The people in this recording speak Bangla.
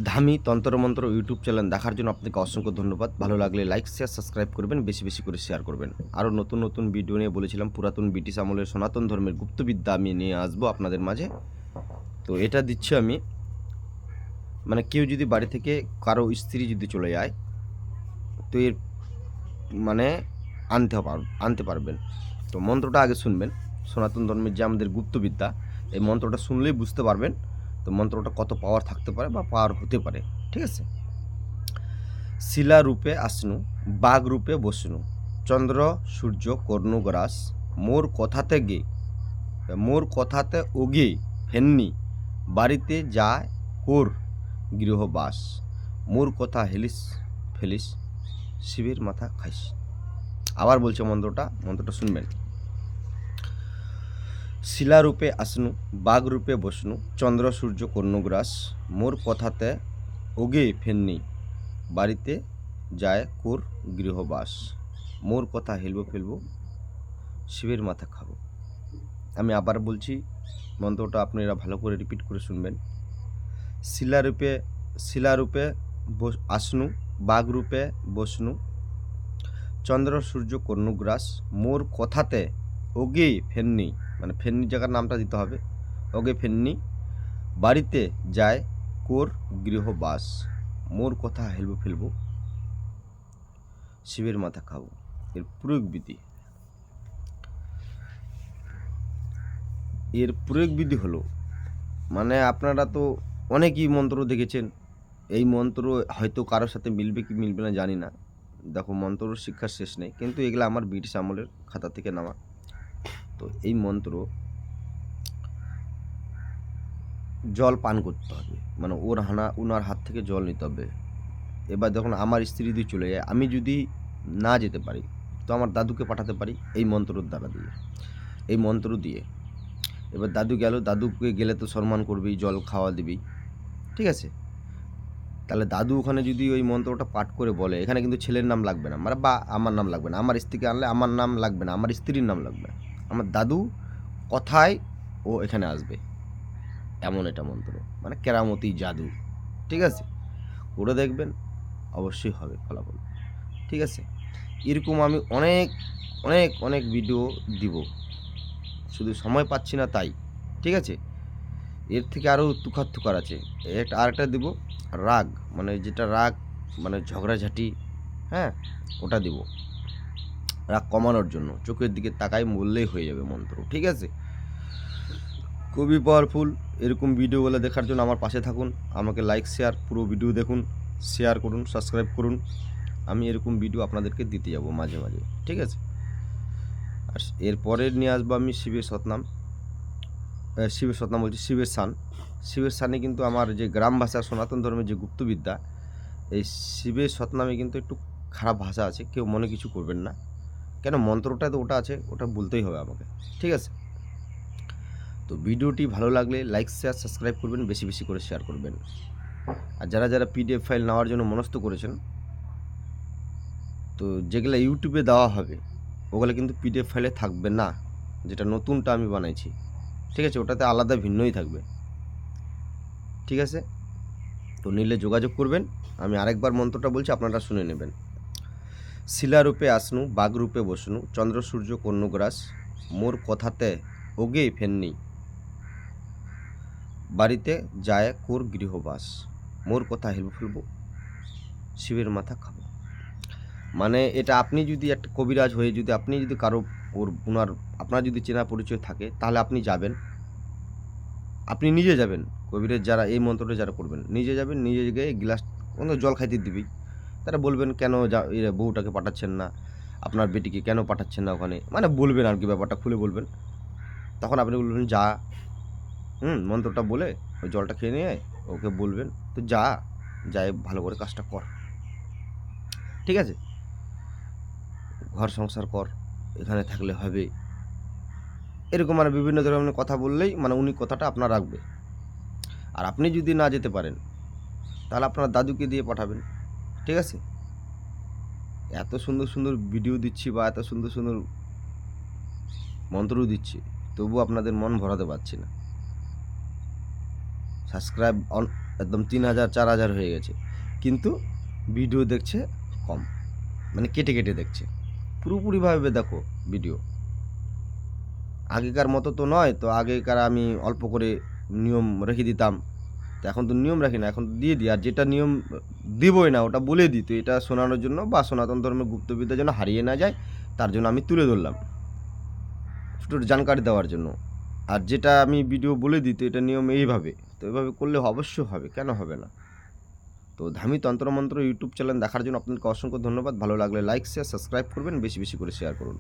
ধামি তন্ত্রমন্ত্র ইউটিউব চ্যানেল দেখার জন্য আপনাকে অসংখ্য ধন্যবাদ। ভালো লাগলে লাইক, শেয়ার, সাবস্ক্রাইব করবেন। বেশি, বেশি করে শেয়ার করবেন। আরও নতুন, নতুন ভিডিও নিয়ে বলেছিলাম পুরাতন ব্রিটিশ আমলের সনাতন ধর্মের গুপ্তবিদ্যা আমি নিয়ে আসবো আপনাদের মাঝে। তো এটা দিচ্ছি আমি, মানে কেউ যদি বাড়ি থেকে কারো স্ত্রী যদি চলে যায়, তো এর মানে আনতে পারবেন। তো মন্ত্রটা আগে শুনবেন। সনাতন ধর্মের যে আমাদের গুপ্তবিদ্যা, এই মন্ত্রটা শুনলেই বুঝতে পারবেন তো মন্ত্রটা কত পাওয়ার থাকতে পারে বা পাওয়ার হতে পারে। ঠিক আছে? শিলা রূপে আসনু, বাঘ রূপে বসনু, চন্দ্র সূর্য কর্ণগ্রাস, মোর কথাতে ওগে ফেননি, বাড়িতে যায় কোর গৃহবাস, মোর কথা হেলিস ফেলিস, শিবের মাথা খাইস। আবার বলছে মন্ত্রটা শুনবেন। শিলারূপে আসনু, বাঘ রূপে বসনু, চন্দ্র সূর্য কর্ণগ্রাস, মোর কথাতে ওগে ফেননি, বাড়িতে যায় কোর গৃহবাস, মোর কথা হেলবো ফেলবো, শিবের মাথা খাবো। আমি আবার বলছি, মন্ত্রটা আপনারা ভালো করে রিপিট করে শুনবেন। শিলারূপে আসনু, বাঘ রূপে বসনু, চন্দ্র সূর্য কর্ণগ্রাস, মোর কথাতে ওগে ফেননি, মানে ফেননি জায়গার নামটা দিতে হবে, ওগে ফেননি, বাড়িতে যায় কোর গৃহবাস, মোর কথা হেলবো ফেলবো, শিবের মাথা খাবো। এর প্রয়োগ বিধি হলো, মানে আপনারা তো অনেকই মন্ত্র দেখেছেন। এই মন্ত্র হয়তো কারোর সাথে মিলবে কি মিলবে না জানি না। দেখো, মন্ত্রর শিক্ষার শেষ নেই, কিন্তু এগুলো আমার ব্রিটিশ আমলের খাতা থেকে নেওয়া। তো এই মন্ত্র জল পান করতে হবে, মানে ওনার হাত থেকে জল নিতে হবে। এবার যখন আমার স্ত্রী যদি চলে যায়, আমি যদি না যেতে পারি, তো আমার দাদুকে পাঠাতে পারি এই মন্ত্রর দ্বারা দিয়ে, এই মন্ত্র দিয়ে। এবার দাদু গেল, দাদুকে গেলে তো সম্মান করবেই, জল খাওয়া দিবি। ঠিক আছে? তাহলে দাদু ওখানে যদি ওই মন্ত্রটা পাঠ করে বলে, এখানে কিন্তু ছেলের নাম লাগবে না, মানে বা আমার নাম লাগবে না, আমার স্ত্রীকে আনলে আমার নাম লাগবে না, আমার স্ত্রীর নাম লাগবে, আমার দাদু কথায় ও এখানে আসবে। এমন এটা মন্ত্র, মানে কেরামতি জাদু। ঠিক আছে? করে দেখবেন, অবশ্যই হবে ফলাফল। ঠিক আছে? এরকম আমি অনেক অনেক অনেক ভিডিও দিব, শুধু সময় পাচ্ছি না তাই। ঠিক আছে? এর থেকে আরও তুখার আছে। আরেকটা দিব, রাগ, মানে যেটা রাগ, মানে ঝগড়াঝাটি, হ্যাঁ, ওটা দিব রাগ কমানোর জন্য। চোখের দিকে তাকাই বললেই হয়ে যাবে মন্ত্র। ঠিক আছে? খুবই পাওয়ারফুল। এরকম ভিডিওগুলো দেখার জন্য আমার পাশে থাকুন, আমাকে লাইক শেয়ার, পুরো ভিডিও দেখুন, শেয়ার করুন, সাবস্ক্রাইব করুন। আমি এরকম ভিডিও আপনাদেরকে দিতে যাব মাঝে মাঝে। ঠিক আছে? আর এরপরে নিয়ে আসবো আমি শিবের সতনাম বলছি, শিবের সান। শিবের সানে কিন্তু আমার যে গ্রাম ভাষা সনাতন ধর্মের যে গুপ্তবিদ্যা, এই শিবের সতনামে কিন্তু একটু খারাপ ভাষা আছে, কেউ মনে কিছু করবেন না। কেন, মন্ত্রটা তো ওটা আছে, ওটা বলতেই হবে আমাকে। ঠিক আছে? তো ভিডিওটি ভালো লাগলে লাইক শেয়ার সাবস্ক্রাইব করবেন, বেশি বেশি করে শেয়ার করবেন। আর যারা যারা পিডিএফ ফাইল নেওয়ার জন্য মনস্থ করেছেন, তো যেগুলো ইউটিউবে দেওয়া হবে ওগুলো কিন্তু পিডিএফ ফাইলে থাকবে না, যেটা নতুনটা আমি বানাইছি। ঠিক আছে? ওটাতে আলাদা ভিন্নই থাকবে। ঠিক আছে? তো নিলে যোগাযোগ করবেন। আমি আরেকবার মন্ত্রটা বলছি, আপনারা শুনে নেবেন। শিলারূপে আসনু, বাঘ রূপে বসনু, চন্দ্র সূর্য কর্ণগ্রাস, মোর কথাতে ওগে ফেননি, বাড়িতে যায় কোর গৃহবাস, মোর কথা হেলবো ফেলবো, শিবের মাথা খাবো। মানে এটা আপনি যদি একটা কবিরাজ হয়ে যদি আপনি যদি কারো আপনার যদি চেনা পরিচয় থাকে, তাহলে আপনি যাবেন, আপনি নিজে যাবেন। কবিরাজ যারা এই মন্ত্রটা যারা করবেন, নিজে যাবেন, নিজে গিয়ে গ্লাস জল খাইতে দিবি। তারা বলবেন, কেন বউটাকে পাঠাচ্ছেন না, আপনার বেটিকে কেন পাঠাচ্ছেন না ওখানে, মানে বলবেন আর কি, ব্যাপারটা খুলে বলবেন। তখন আপনি বলবেন যা, মন্ত্রটা বলে ওই জলটা খেয়ে নিয়ে ওকে বলবেন, তো যাই ভালো করে কাজটা কর। ঠিক আছে? ঘর সংসার কর, এখানে থাকলে হবে, এরকম মানে বিভিন্ন ধরনের কথা বললেই মানে উনি কথাটা আপনার রাখবে। আর আপনি যদি না যেতে পারেন, তাহলে আপনার দাদুকে দিয়ে পাঠাবেন। ঠিক আছে? এত সুন্দর সুন্দর ভিডিও দিচ্ছি বা এত সুন্দর সুন্দর মন্ত্রও দিচ্ছি, তবু আপনাদের মন ভরাতে পারছি না। সাবস্ক্রাইব একদম 3000 4000 হয়ে গেছে, কিন্তু ভিডিও দেখছে কম, মানে কেটে কেটে দেখছে। পুরোপুরিভাবে দেখো ভিডিও। আগেকার মতো তো নয়, তো আগেকার আমি অল্প করে নিয়ম রেখে দিতাম, তো এখন তো নিয়ম রাখি না, এখন তো দিয়ে দিই। আর যেটা নিয়ম দিবই না ওটা বলে দিই, তো এটা শোনানোর জন্য বা সনাতন ধর্মের গুপ্তবিদ্যা যেন হারিয়ে না যায় তার জন্য আমি তুলে ধরলাম, একটু জানকারি দেওয়ার জন্য। আর যেটা আমি ভিডিও বলে দিই তো এটা নিয়ম এইভাবে, তো এভাবে করলে অবশ্যই হবে, কেন হবে না। তো ধামি তন্ত্রমন্ত্র ইউটিউব চ্যানেল দেখার জন্য আপনাকে অসংখ্য ধন্যবাদ। ভালো লাগলে লাইক শেয়ার সাবস্ক্রাইব করবেন, বেশি বেশি করে শেয়ার করুন।